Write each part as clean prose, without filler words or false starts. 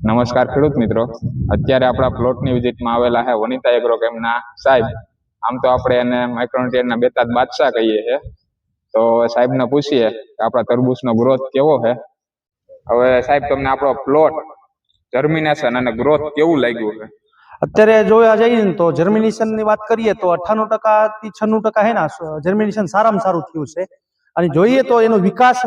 નમસ્કાર ખેડૂત મિત્રો. અત્યારે આપણા પ્લોટની વિઝિટમાં આવેલા છે વનિતા એગ્રો કેમ્પના સાહેબ. આમ તો આપણે એને માઇક્રોન્યુટ્રિયન્ટના બેતાદ બાદશાહ કહીએ છીએ. તો સાહેબને પૂછીએ કે આપણા તરબૂચનો ગ્રોથ કેવો છે. હવે સાહેબ, તમને આપણો પ્લોટ, જર્મિનેશન અને ગ્રોથ કેવું લાગ્યું છે? અત્યારે જોવા જઈએ ને તો જર્મિનેશન ની વાત કરીએ તો 98% થી 96% હે ને જર્મિનેશન સારામાં સારું થયું છે. અને જોઈએ તો એનો વિકાસ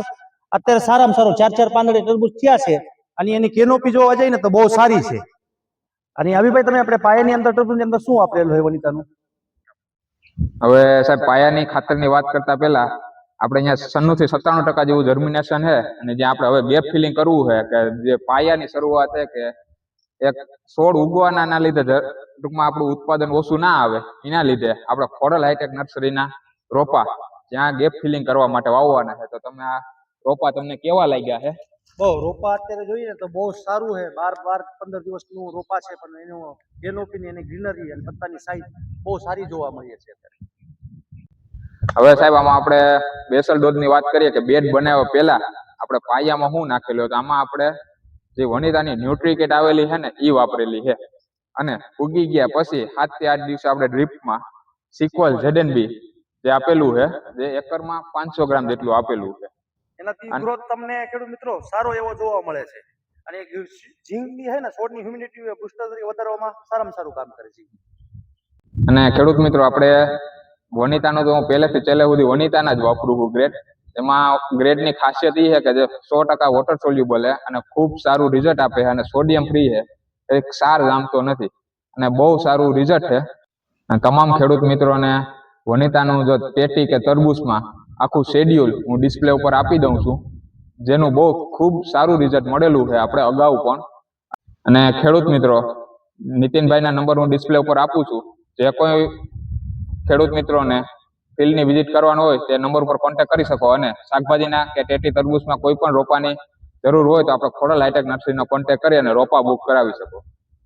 અત્યારે સારામાં સારો 4 પાંદડે તરબૂચ થયા છે. અને એની કેનોપી જોવા જઈએ ને તો બહુ સારી છે. અને અભિભાઈ, તમે આપણે પાયાની અંદર તરબૂચની અંદર શું વાપરેલું છે વનિતાનું? હવે સાહેબ, પાયાની ખાતરની વાત કરતા પહેલા આપણે અહીંયા 96 થી 97% જેવું જર્મિનેશન છે. અને જે આપણે હવે ગેપ ફિલિંગ કરવું છે, કે જે પાયાની શરૂઆત છે, કે એક છોડ ઉગવાના લીધે ટૂંકમાં આપણું ઉત્પાદન ઓછું ના આવે, એના લીધે આપણે ખોડલ હાઈટેક નર્સરીના રોપા જ્યાં ગેપ ફિલિંગ કરવા માટે વાવવાના છે. તો તમે આ રોપા તમને કેવા લાગ્યા છે? બહુ રોપા અત્યારે જોઈએ તો બહુ સારું છે. 12-15 દિવસનું રોપા છે, પણ એનું કેનોપી એની ગ્રીનરી અને પત્તાની સાઈઝ બહુ સારી જોવા મળી છે અત્યારે. હવે સાહેબ, આમાં આપણે બેસલ ડોઝની વાત કરીએ કે બેડ બનાવ્યા પહેલા આપણે પાયામાં શું નાખેલું હતું. આમાં આપણે જે વનિતાની ન્યુટ્રીકેટ આવેલી છે ને, એ વાપરેલી છે. અને ઉગી ગયા પછી 7 થી 8 દિવસે આપણે ડ્રીપમાં સિક્વલ ZNB જે આપેલું છે, જે એકરમાં 500 ગ્રામ જેટલું આપેલું છે. એનાથી ગ્રોથ તમને ખેડૂત મિત્રો સારો એવો જોવા મળે છે. અને ઝીંકની છે ને, છોડની હ્યુમિડિટી બુસ્ટર વધારવામાં સારામાં સારું કામ કરે છે. અને ખેડૂત મિત્રો, આપણે વનિતાનો તો હું પહેલેથી છેલ્લે સુધી વનિતાના જ વાપરું છું ગ્રેડ. એમાં ગ્રેડની ખાસિયત એ છે કે જે 100% વોટર સોલ્યુબલ છે અને ખૂબ સારું રિઝલ્ટ આપે છે. અને સોડિયમ ફ્રી છે, એક સાર જામતો નથી અને બહુ સારું રિઝલ્ટ છે. અને તમામ ખેડૂત મિત્રોને વનિતાનું જો પેટી કે તરબૂચમાં આખું શેડ્યુલ હું ડિસ્પ્લે ઉપર આપી દઉં છું, જેનું બહુ ખૂબ સારું રિઝલ્ટ મળેલું છે આપણે અગાઉ પણ. અને ખેડૂત મિત્રો, નીતિનભાઈના નંબર હું ડિસ્પ્લે ઉપર આપું છું. જે કોઈ ખેડૂત મિત્રોને ફિલ્ડની વિઝિટ કરવાનો હોય તે નંબર ઉપર કોન્ટેક્ટ કરી શકો. અને શાકભાજીના કે ટેટી તરબૂચમાં કોઈ પણ રોપાની જરૂર હોય તો આપણે ખોડલ હાઈટેક નર્સરીનો કોન્ટેક્ટ કરી અને રોપા બુક કરાવી શકો.